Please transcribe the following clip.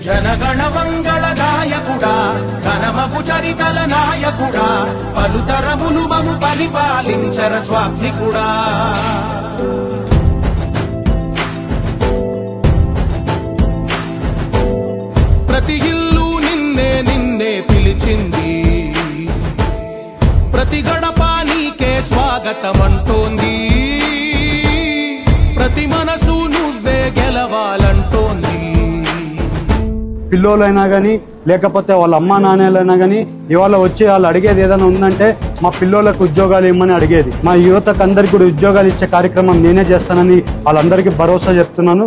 జనగణ మంగళ గాయకుడా ఘనమగు చరితల నాయకుడా పలుతరములు మము పరిపాలించర స్వామికుడా ప్రతి ఇల్లు నిన్నే నిన్నే పిలిచింది ప్రతి గడప నీకే స్వాగతమంటోంది ప్రతి మనసు నువ్వే గెలవాలంటోంది పిల్లోలైనా గానీ లేకపోతే వాళ్ళ అమ్మా నాన్నలైనా గానీ ఇవాళ వచ్చి వాళ్ళు అడిగేది ఏదైనా ఉందంటే మా పిల్లోలకు ఉద్యోగాలు ఇవ్వమని అడిగేది మా యువతకు అందరికి కూడా ఉద్యోగాలు ఇచ్చే కార్యక్రమం నేనే చేస్తానని వాళ్ళందరికీ భరోసా చెప్తున్నాను.